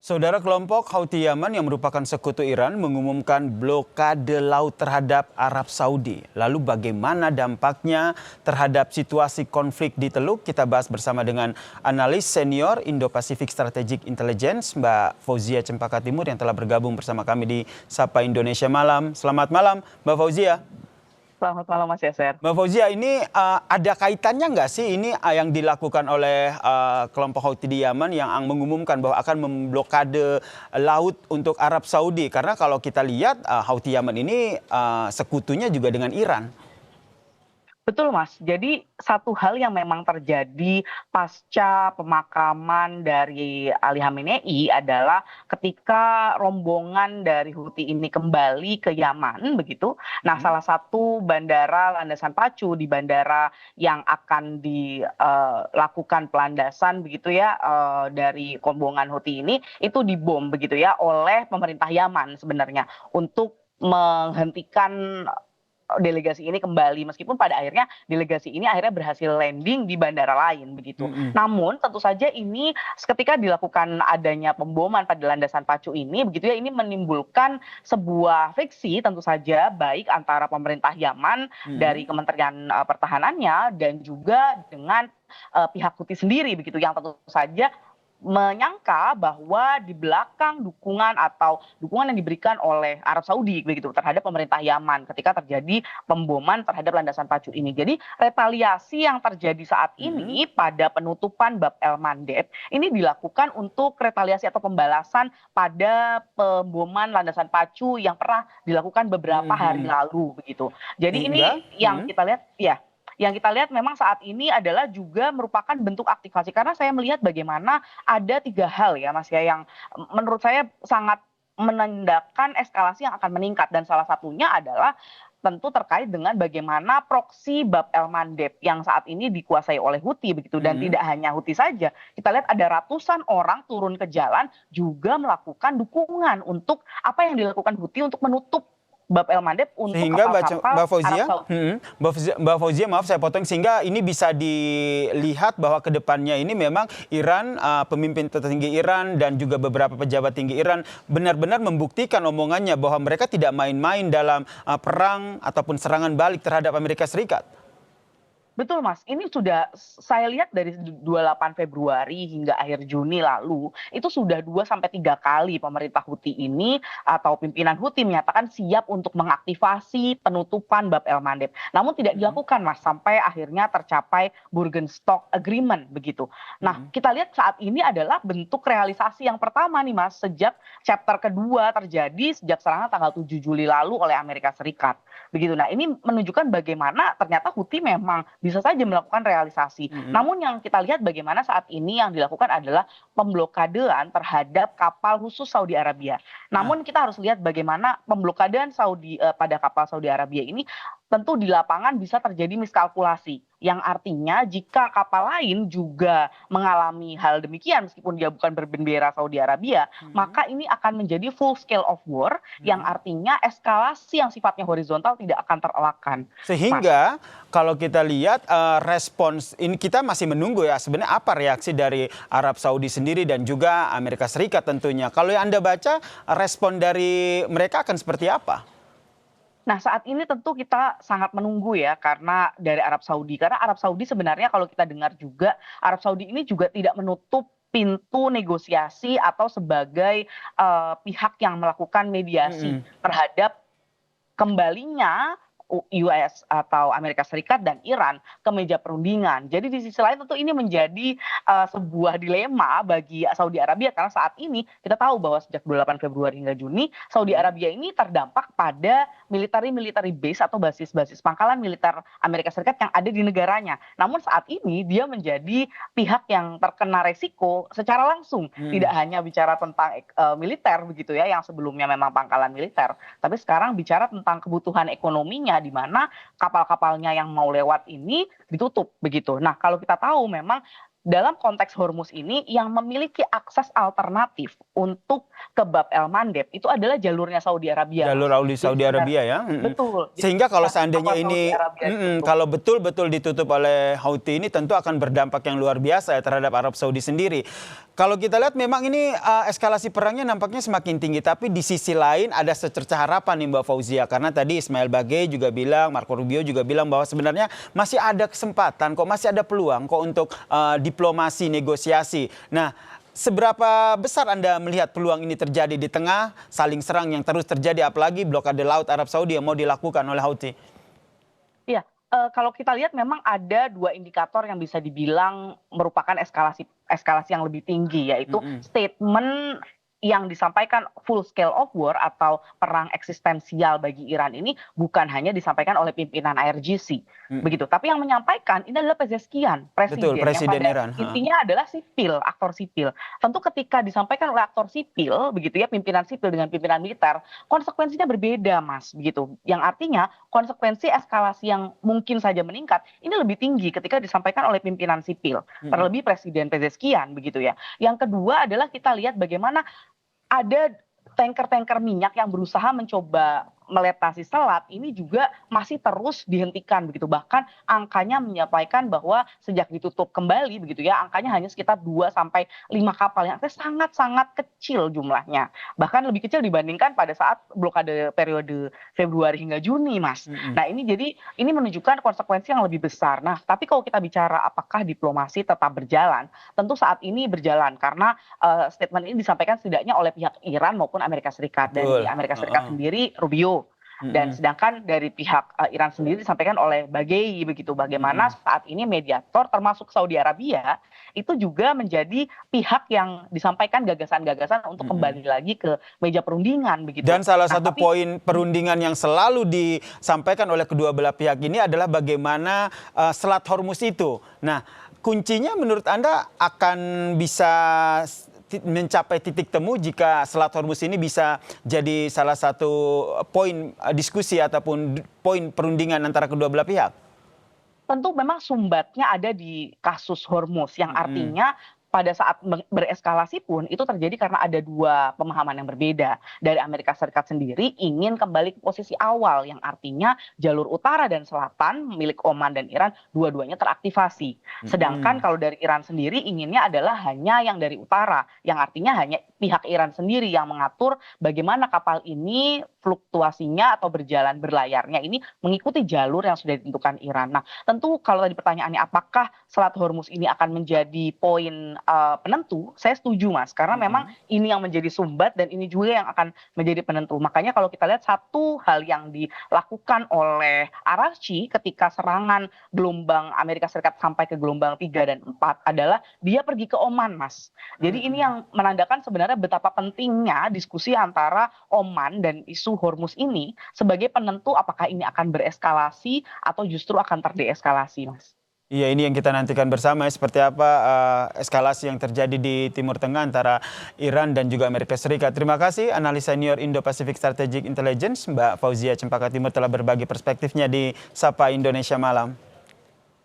Saudara, kelompok Houthi Yaman yang merupakan sekutu Iran mengumumkan blokade laut terhadap Arab Saudi. Lalu bagaimana dampaknya terhadap situasi konflik di Teluk? Kita bahas bersama dengan analis senior Indo-Pacific Strategic Intelligence, Mbak Fauzia Cempaka Timur yang telah bergabung bersama kami di Sapa Indonesia Malam. Selamat malam, Mbak Fauzia. Selamat malam Mas Yaser. Mbak Fauzia, ini ada kaitannya nggak sih ini yang dilakukan oleh kelompok Houthi di Yaman yang mengumumkan bahwa akan memblokade laut untuk Arab Saudi? Karena kalau kita lihat Houthi Yaman ini sekutunya juga dengan Iran. Betul Mas, jadi satu hal yang memang terjadi pasca pemakaman dari Ali Khamenei adalah ketika rombongan dari Houthi ini kembali ke Yaman begitu. Nah, salah satu bandara landasan pacu di bandara yang akan dilakukan pelandasan begitu ya dari rombongan Houthi ini itu dibom begitu ya oleh pemerintah Yaman sebenarnya untuk menghentikan delegasi ini kembali, meskipun pada akhirnya delegasi ini akhirnya berhasil landing di bandara lain begitu. Namun tentu saja ini ketika dilakukan adanya pemboman pada landasan pacu ini begitu ya, ini menimbulkan sebuah friksi tentu saja baik antara pemerintah Yaman dari Kementerian Pertahanannya dan juga dengan pihak Houthi sendiri begitu, yang tentu saja menyangka bahwa di belakang dukungan yang diberikan oleh Arab Saudi begitu terhadap pemerintah Yaman ketika terjadi pemboman terhadap landasan pacu ini. Jadi retaliasi yang terjadi saat ini pada penutupan Bab El Mandeb ini dilakukan untuk retaliasi atau pembalasan pada pemboman landasan pacu yang pernah dilakukan beberapa hari lalu begitu. Jadi ini yang kita lihat ya. Yang kita lihat memang saat ini adalah juga merupakan bentuk aktivasi, karena saya melihat bagaimana ada 3 hal ya Mas ya yang menurut saya sangat menandakan eskalasi yang akan meningkat, dan salah satunya adalah tentu terkait dengan bagaimana proksi Bab El Mandeb yang saat ini dikuasai oleh Houthi begitu, dan tidak hanya Houthi saja, kita lihat ada ratusan orang turun ke jalan juga melakukan dukungan untuk apa yang dilakukan Houthi untuk menutup Bab El Mandeb untuk sehingga kapal-kapal Mbak Fauzia, Arab Saudi. Mbak Fauzia, maaf saya potong, sehingga ini bisa dilihat bahwa kedepannya ini memang Iran, pemimpin tertinggi Iran dan juga beberapa pejabat tinggi Iran benar-benar membuktikan omongannya bahwa mereka tidak main-main dalam perang ataupun serangan balik terhadap Amerika Serikat. Betul Mas, ini sudah saya lihat dari 28 Februari hingga akhir Juni lalu, itu sudah 2-3 kali pemerintah Houthi ini atau pimpinan Houthi menyatakan siap untuk mengaktifasi penutupan Bab El Mandeb. Namun tidak dilakukan Mas, sampai akhirnya tercapai Burgenstock Agreement begitu. Nah, kita lihat saat ini adalah bentuk realisasi yang pertama nih Mas, sejak chapter kedua terjadi sejak serangan tanggal 7 Juli lalu oleh Amerika Serikat. Begitu. Nah, ini menunjukkan bagaimana ternyata Houthi memang bisa saja melakukan realisasi. Namun yang kita lihat bagaimana saat ini yang dilakukan adalah pemblokadean terhadap kapal khusus Saudi Arabia. Namun kita harus lihat bagaimana pemblokadean pada kapal Saudi Arabia ini tentu di lapangan bisa terjadi miskalkulasi, yang artinya jika kapal lain juga mengalami hal demikian meskipun dia bukan berbendera Saudi Arabia, maka ini akan menjadi full scale of war, yang artinya eskalasi yang sifatnya horizontal tidak akan terelakkan. Sehingga kalau kita lihat respons ini, kita masih menunggu ya sebenarnya apa reaksi dari Arab Saudi sendiri dan juga Amerika Serikat tentunya. Kalau yang Anda baca, respon dari mereka akan seperti apa? Nah, saat ini tentu kita sangat menunggu ya, karena dari Arab Saudi. Karena Arab Saudi sebenarnya kalau kita dengar juga, Arab Saudi ini juga tidak menutup pintu negosiasi atau sebagai pihak yang melakukan mediasi terhadap kembalinya US atau Amerika Serikat dan Iran ke meja perundingan. Jadi di sisi lain tentu ini menjadi sebuah dilema bagi Saudi Arabia, karena saat ini kita tahu bahwa sejak 28 Februari hingga Juni Saudi Arabia ini terdampak pada military base atau basis-basis pangkalan militer Amerika Serikat yang ada di negaranya. Namun saat ini dia menjadi pihak yang terkena resiko secara langsung. Tidak hanya bicara tentang militer begitu ya, yang sebelumnya memang pangkalan militer, tapi sekarang bicara tentang kebutuhan ekonominya, di mana kapal-kapalnya yang mau lewat ini ditutup begitu. Nah, kalau kita tahu memang dalam konteks Hormuz ini yang memiliki akses alternatif untuk ke Bab el Mandeb itu adalah jalurnya Saudi Arabia, Jalur Mas. Jadi Saudi Arabia ya. betul. Jadi Sehingga kalau ketika seandainya kapal Saudi ini, Arabia ditutup, kalau betul-betul ditutup oleh Houthi ini tentu akan berdampak yang luar biasa ya terhadap Arab Saudi sendiri. Kalau kita lihat memang ini eskalasi perangnya nampaknya semakin tinggi. Tapi di sisi lain ada secercah harapan nih Mbak Fauzia. Karena tadi Ismail Bagay juga bilang, Marco Rubio juga bilang bahwa sebenarnya masih ada kesempatan kok, masih ada peluang kok untuk diplomasi, negosiasi. Nah, seberapa besar Anda melihat peluang ini terjadi di tengah saling serang yang terus terjadi, apalagi blokade laut Arab Saudi yang mau dilakukan oleh Houthi? iya, kalau kita lihat memang ada 2 indikator yang bisa dibilang merupakan eskalasi yang lebih tinggi, yaitu statement yang disampaikan full scale of war atau perang eksistensial bagi Iran ini bukan hanya disampaikan oleh pimpinan IRGC, begitu. Tapi yang menyampaikan ini adalah Pezeskian, Betul, presiden yang Presiden pada Iran. intinya adalah sipil, aktor sipil. Tentu ketika disampaikan oleh aktor sipil, begitu ya, pimpinan sipil dengan pimpinan militer, konsekuensinya berbeda, Mas, begitu. Yang artinya konsekuensi eskalasi yang mungkin saja meningkat ini lebih tinggi ketika disampaikan oleh pimpinan sipil, terlebih Presiden Pezeskian, begitu ya. Yang kedua adalah kita lihat bagaimana ada tanker-tanker minyak yang berusaha mencoba meletasi selat ini juga masih terus dihentikan begitu. Bahkan angkanya menyampaikan bahwa sejak ditutup kembali begitu ya, angkanya hanya sekitar 2 sampai 5 kapal yang sangat-sangat kecil jumlahnya. Bahkan lebih kecil dibandingkan pada saat blokade periode Februari hingga Juni, Mas. Nah, ini menunjukkan konsekuensi yang lebih besar. Nah, tapi kalau kita bicara apakah diplomasi tetap berjalan, tentu saat ini berjalan karena statement ini disampaikan setidaknya oleh pihak Iran maupun Amerika Serikat. Dan di Amerika Serikat sendiri Rubio. Dan sedangkan dari pihak Iran sendiri disampaikan oleh Bagay begitu, bagaimana saat ini mediator termasuk Saudi Arabia itu juga menjadi pihak yang disampaikan gagasan-gagasan untuk kembali lagi ke meja perundingan begitu. Dan salah satu poin perundingan yang selalu disampaikan oleh kedua belah pihak ini adalah bagaimana Selat Hormuz itu. Nah, kuncinya menurut Anda akan bisa mencapai titik temu jika Selat Hormuz ini bisa jadi salah satu poin diskusi ataupun poin perundingan antara kedua belah pihak? Tentu memang sumbatnya ada di kasus Hormuz yang artinya pada saat bereskalasi pun itu terjadi karena ada 2 pemahaman yang berbeda. Dari Amerika Serikat sendiri ingin kembali ke posisi awal yang artinya jalur utara dan selatan milik Oman dan Iran dua-duanya teraktivasi. Sedangkan kalau dari Iran sendiri inginnya adalah hanya yang dari utara, yang artinya hanya pihak Iran sendiri yang mengatur bagaimana kapal ini fluktuasinya atau berjalan berlayarnya ini mengikuti jalur yang sudah ditentukan Iran. Nah, tentu kalau tadi pertanyaannya apakah Selat Hormuz ini akan menjadi poin penentu, saya setuju, Mas, karena memang ini yang menjadi sumbat dan ini juga yang akan menjadi penentu. Makanya kalau kita lihat satu hal yang dilakukan oleh Araghchi ketika serangan gelombang Amerika Serikat sampai ke gelombang 3 dan 4 adalah dia pergi ke Oman, Mas. Jadi ini yang menandakan sebenarnya betapa pentingnya diskusi antara Oman dan isu Hormuz ini sebagai penentu apakah ini akan bereskalasi atau justru akan terdeeskalasi, Mas. Iya, ini yang kita nantikan bersama ya, seperti apa eskalasi yang terjadi di Timur Tengah antara Iran dan juga Amerika Serikat. Terima kasih analis senior Indo-Pacific Strategic Intelligence Mbak Fauzia Cempaka Timur telah berbagi perspektifnya di Sapa Indonesia Malam.